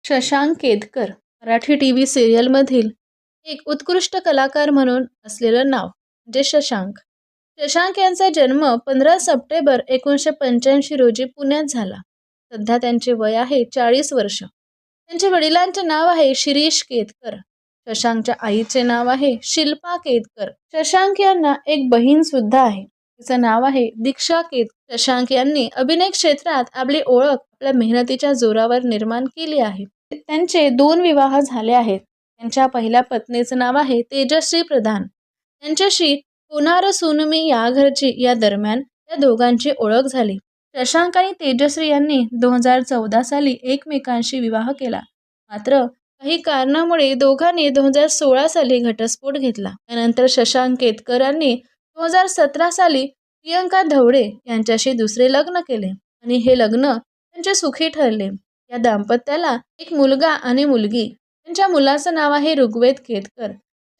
Shashank Ketkar Marathi TV सिरियलमधील एक उत्कृष्ट कलाकार म्हणून असलेलं नाव म्हणजे शशांक. शशांक यांचा जन्म 15 सप्टेंबर 1985 रोजी पुण्यात झाला. सध्या त्यांचे वय आहे 40 वर्ष. त्यांच्या वडिलांचे नाव आहे शिरीष केतकर. शशांकच्या आईचे नाव आहे शिल्पा केतकर. शशांक यांना एक बहीण सुद्धा आहे. तिचं नाव आहे दीक्षा केतकर. शशांक यांनी अभिनय क्षेत्रात आपली ओळख आपल्या मेहनतीच्या जोरावर निर्माण केली आहे. त्यांचे 2 विवाह झाले आहेत. त्यांच्या पहिल्या पत्नीचं नाव आहे तेजश्री प्रधान. त्यांच्याशी होणार सुनमी या घरची या दरम्यान या दोघांची ओळख झाली. शशांक आणि तेजश्री यांनी 2014 साली एकमेकांशी विवाह केला. मात्र काही कारणामुळे दोघांनी 2016 साली घटस्फोट घेतला. त्यानंतर शशांक केतकर यांनी 2017 साली प्रियंका धवडे यांच्याशी दुसरे लग्न केले आणि हे लग्न त्यांचे सुखी ठरले. या दाम्पत्याला एक मुलगा आणि मुलगी. त्यांच्या मुलाचं नाव आहे ऋग्वेद केतकर.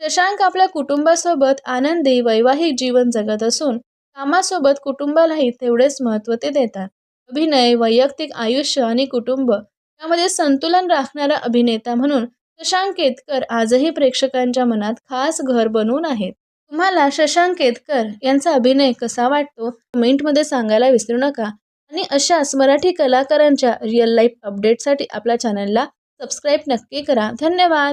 शशांक आपल्या कुटुंबासोबत आनंदी वैवाहिक जीवन जगत असून कामासोबत कुटुंबालाही तेवढेच महत्त्व ते देतात. अभिनय, वैयक्तिक आयुष्य आणि कुटुंब यामध्ये संतुलन राखणारा अभिनेता म्हणून शशांक केतकर आजही प्रेक्षकांच्या मनात खास घर बनवून आहेत. तुम्हाला शशांक केतकर यांचा अभिनय कसा वाटतो कमेंटमध्ये सांगायला विसरू नका. आणि अशाच मराठी कलाकारांच्या रिअल लाईफ अपडेटसाठी आपल्या चॅनलला सबस्क्राईब नक्की करा. धन्यवाद.